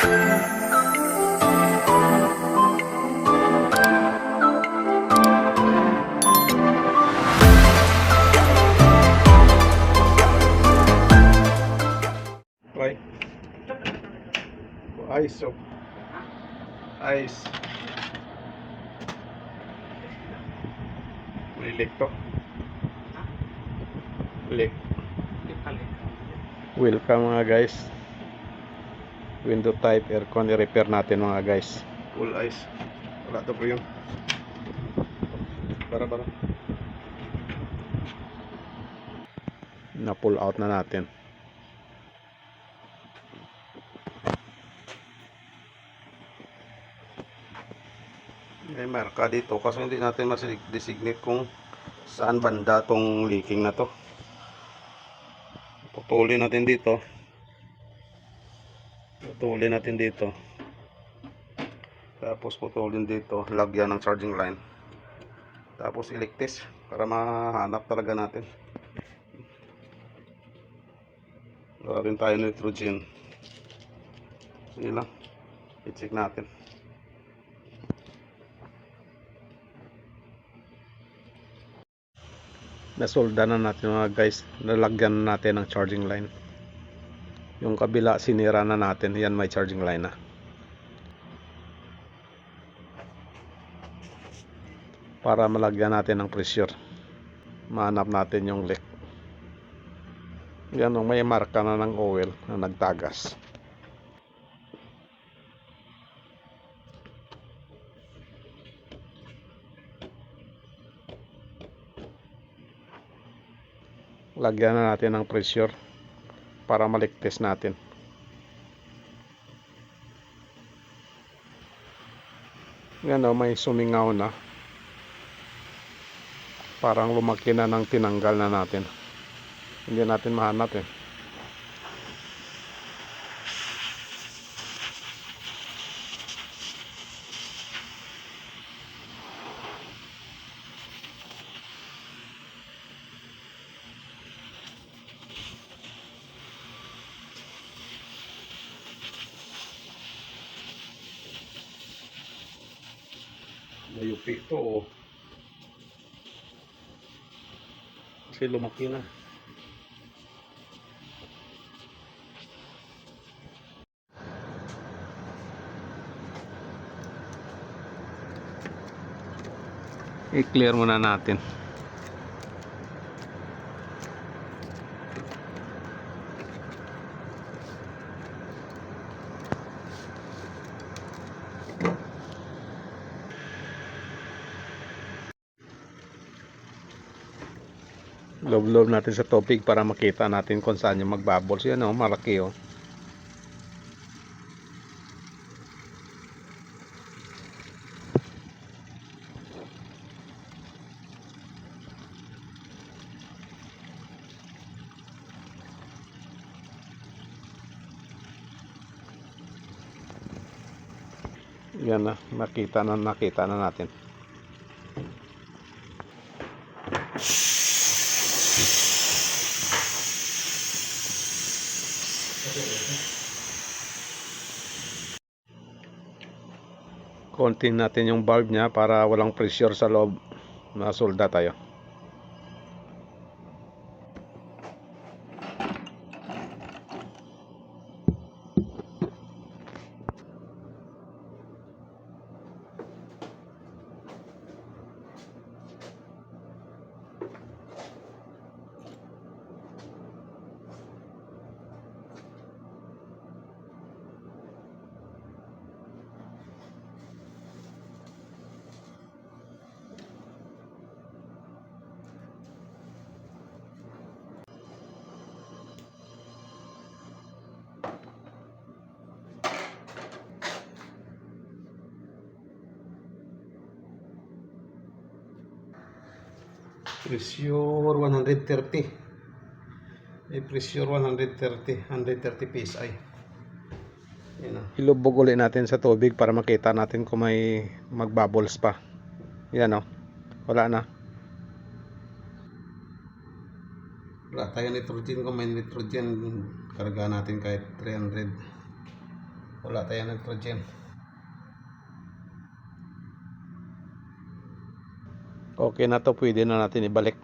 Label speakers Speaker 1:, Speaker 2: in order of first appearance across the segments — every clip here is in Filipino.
Speaker 1: Try. Ice. So. Ice. May leak to. Leak. Wheel ka mga guys. Window type aircon i-repair natin mga guys. Full ice. Wala to po yun. Para. Na pull out na natin. May marka dito kasi hindi natin mas-designate kung saan banda tong leaking na to. Putulin natin dito. Tapos putulin dito, lagyan ng charging line. Tapos iligtis para mahanap talaga natin. Wala rin tayo nitrogen. Sige lang. I-check natin. Nasolda na natin mga guys. Nalagyan na natin ng charging line. Yung kabila sinira na natin. Yan, may charging line na. Para malagyan natin ng pressure. Mahanap natin yung leak. Yan, may marka na ng oil na nagtagas. Lagyan na natin ng pressure para maligtas natin. Yan, may sumingaw na. Parang lumaki na ng tinanggal na natin. Hindi natin mahanap eh. Mayupi ito oh. Kasi lumaki na. I-clear muna natin. Loob-loob natin sa tubig para makita natin kung saan yung magbubbles. Yan oh, malaki oh. Yan na, nakita na natin. Kontin natin yung valve niya para walang pressure sa loob. Nasolda tayo. Pressure 130. May pressure 130 PSI. Yan oh. Ilubog ulit natin sa tubig para makita natin kung may magbubbles pa. Yan oh. Wala na. Wala tayo nitrogen. Kung may nitrogen, karga natin kahit 300. Wala tayong nitrogen. Okay na to, pwede na natin ibalik.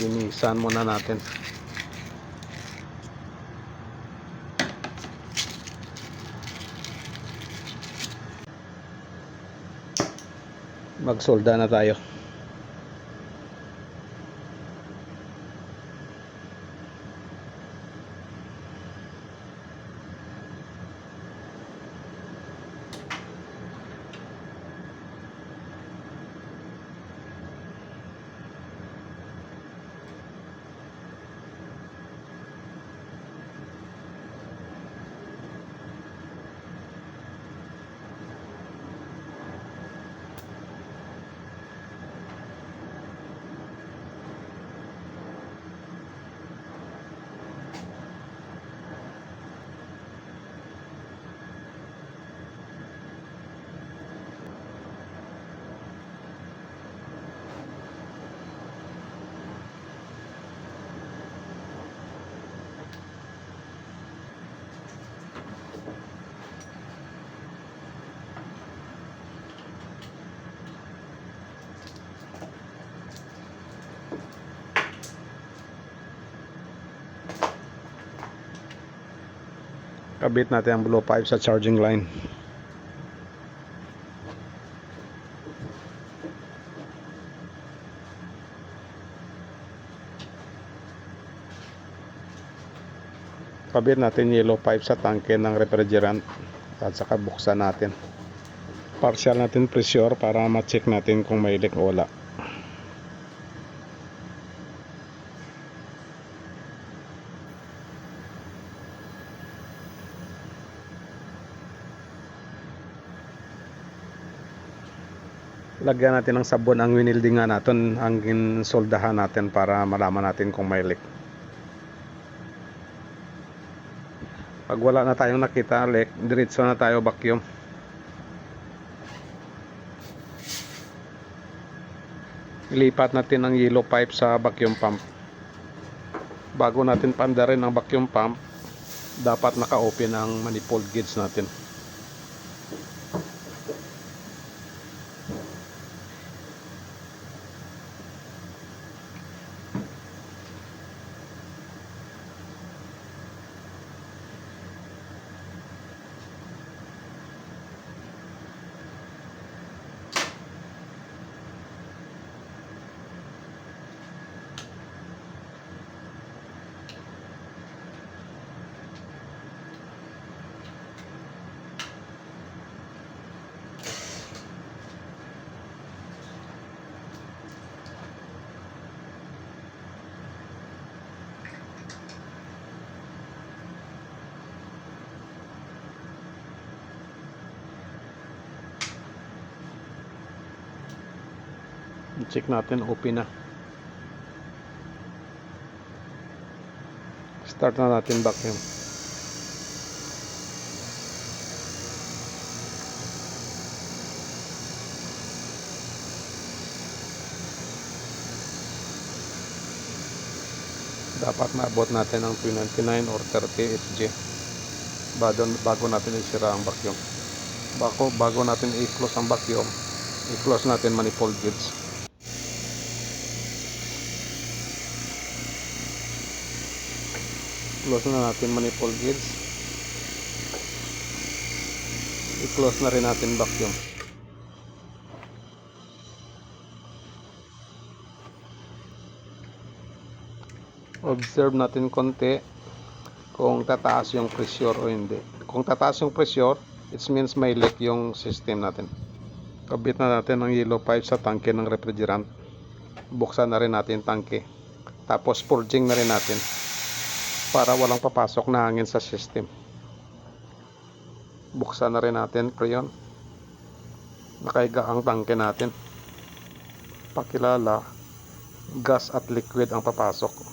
Speaker 1: Linisan muna natin. Magsolda na tayo. Kabit natin ang blue pipe sa charging line. Kabit natin yellow pipe sa tangke ng refrigerant at saka buksan natin. Partial natin pressure para ma-check natin kung may leak o wala. Lagyan natin ng sabon ang winildingan natin, ang soldahan natin para malaman natin kung may leak. Pag wala na tayong nakita leak, diretso na tayo vacuum. Ilipat natin ang yellow pipe sa vacuum pump. Bago natin pandarin ang vacuum pump, dapat naka-open ang manifold gauge natin. Check natin, open na. Start na natin vacuum. Dapat maabot natin ang 299 or 30 SG bago natin isira ang vacuum. Bago natin i-close ang vacuum, i-close natin manifold gauge. Close na natin manifold gauge. I-close na rin natin vacuum. Observe natin konti kung tataas yung pressure o hindi. Kung tataas yung pressure, it means may leak yung system natin. Kabit na natin ang yellow pipe sa tangke ng refrigerant. Buksan na rin natin tangke. Tapos purging na rin natin para walang papasok na hangin sa system. Buksan na rin natin preyon. Nakaiga ang tangke natin. Pakilala, gas at liquid ang papasok.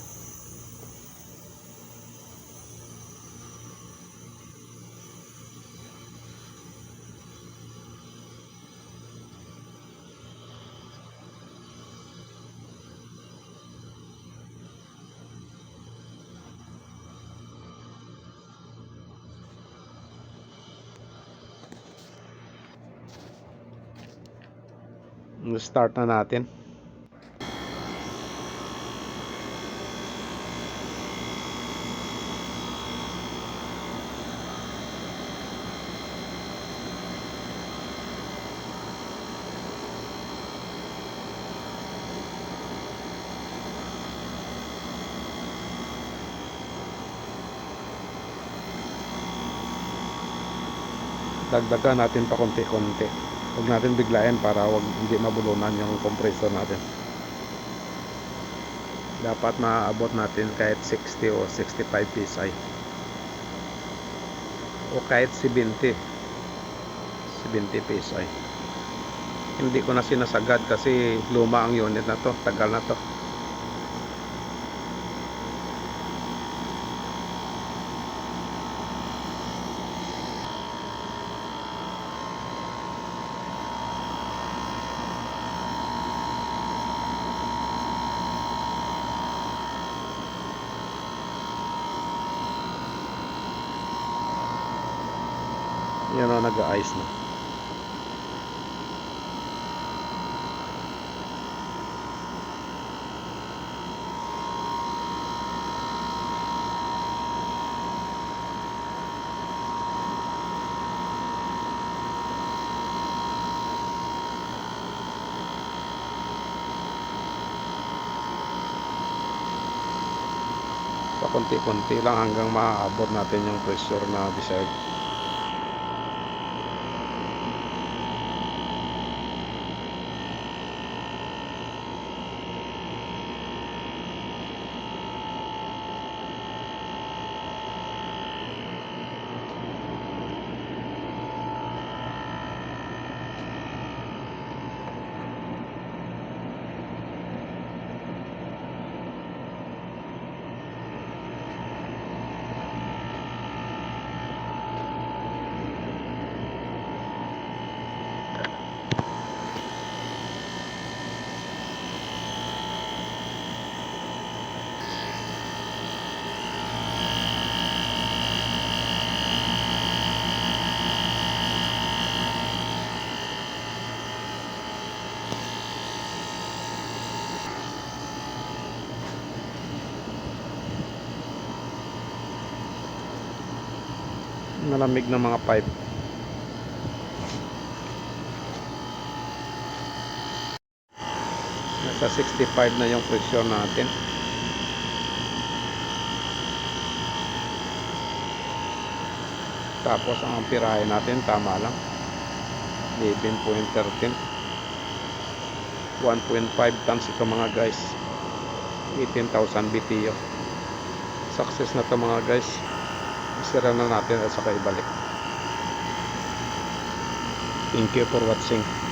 Speaker 1: Start na natin. Dagdagan natin pa konti-konti. Huwag natin biglayan para hindi mabulunan yung compressor natin. Dapat maabot natin kahit 60 o 65 psi. O kahit 70 psi. Hindi ko na sinasagad kasi luma ang unit na to. Tagal na to. Yan o, nag-a-ice na. So, konti-konti lang hanggang maaabot natin yung pressure na desired. Malamig na mga pipe. Nasa 65 na yung pressure natin. Tapos ang amperahe natin tama lang, 11.13, 1.5 tons ito mga guys, 18,000 BTU. Success na to mga guys. Isira na natin at saka ibalik. Thank you for watching.